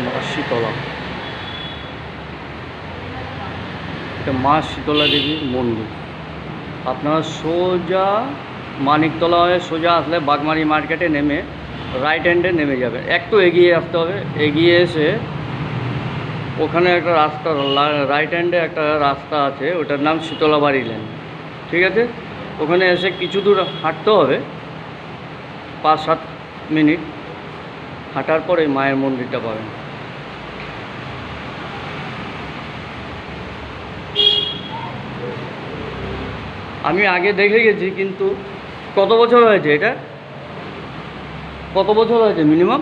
মা শীতলা, এটা মা শীতলা দেবীর মন্দির। আপনারা সোজা মানিকতলা হয়ে সোজা আসলে বাগমারি মার্কেটে নেমে রাইট হ্যান্ডে নেমে যাবে, একটু এগিয়ে আসতে হবে। এগিয়ে এসে ওখানে একটা রাস্তা, রাইট হ্যান্ডে একটা রাস্তা আছে, ওটার নাম শীতলা বাড়ি লেন, ঠিক আছে? ওখানে এসে কিছু দূর হাঁটতে হবে, 5-7 মিনিট হাঁটার পরে মায়ের মন্দিরটা পাবেন। আমি আগে দেখে গেছি, কিন্তু কত বছর হয়েছে এটা? কত বছর হয়েছে মিনিমাম?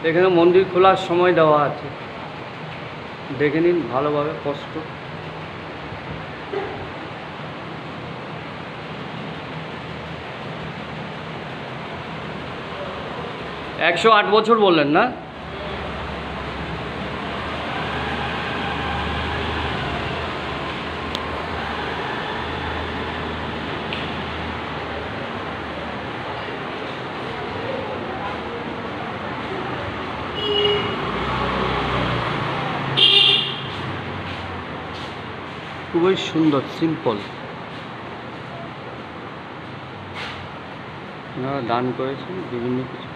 এখানে মন্দির খোলার সময় দেওয়া আছে, দেখে নিন ভালোভাবে স্পষ্ট। একশো 8 বছর বললেন না? খুবই সুন্দর, সিম্পল। ওনারা দান করেছেন বিভিন্ন কিছু।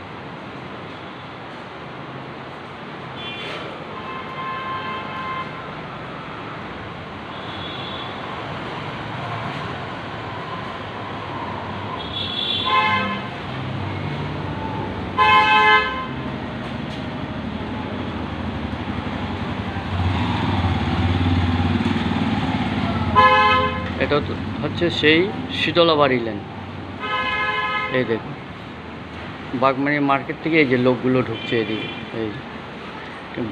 এটা হচ্ছে সেই শীতলা বাড়ি লেন। এই দেখুন বাগমারি মার্কেট থেকে এই যে লোকগুলো ঢুকছে এদিকে, এই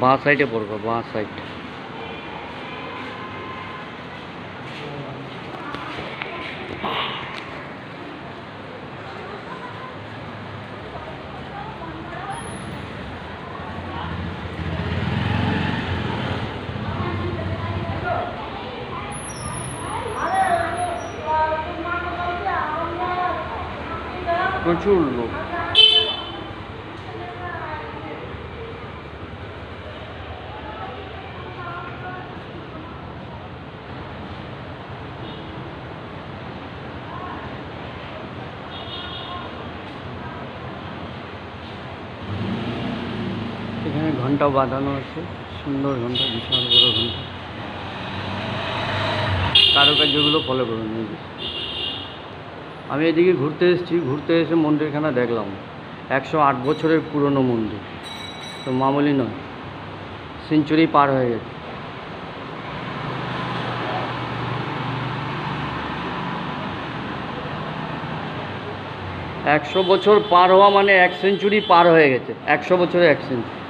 বাঁ সাইডে পড়বো, বাঁ সাইড। প্রচুর লোক। এখানে ঘন্টা বাঁধানো আছে, সুন্দর ঘন্টা, বিশাল বড় ঘন্টা। কারুকার্যগুলো ফলো করুন। আমি এদিকে ঘুরতে এসেছি, ঘুরতে এসে মন্দিরখানা দেখলাম। 108 বছরের পুরনো মন্দির, তো মামুলি নয়, সেঞ্চুরি পার হয়ে গেছে। একশো বছর পার হওয়া মানে 1 সেঞ্চুরি পার হয়ে গেছে। 100 বছরে 1 সেঞ্চুরি।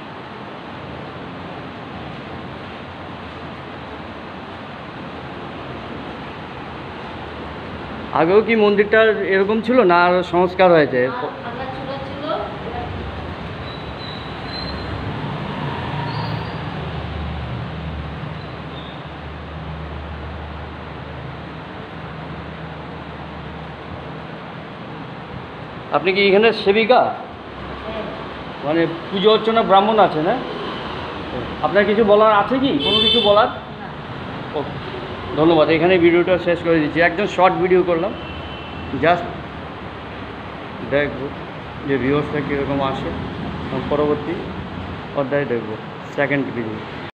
আগেও কি মন্দিরটা এরকম ছিল না আর সংস্কার হয়েছে? আপনি কি এখানে সেবিকা? মানে পুজো অর্চনা ব্রাহ্মণ আছে না? আপনার কিছু বলার আছে কি? কোনো কিছু বলার? ওকে, ধন্যবাদ। এখানে ভিডিওটা শেষ করে দিচ্ছি। একদম শর্ট ভিডিও করলাম, জাস্ট দেখব যে ভিউয়ার্সটা কীরকম আসে। পরবর্তী অধ্যায় দেখব, সেকেন্ড ভিডিও।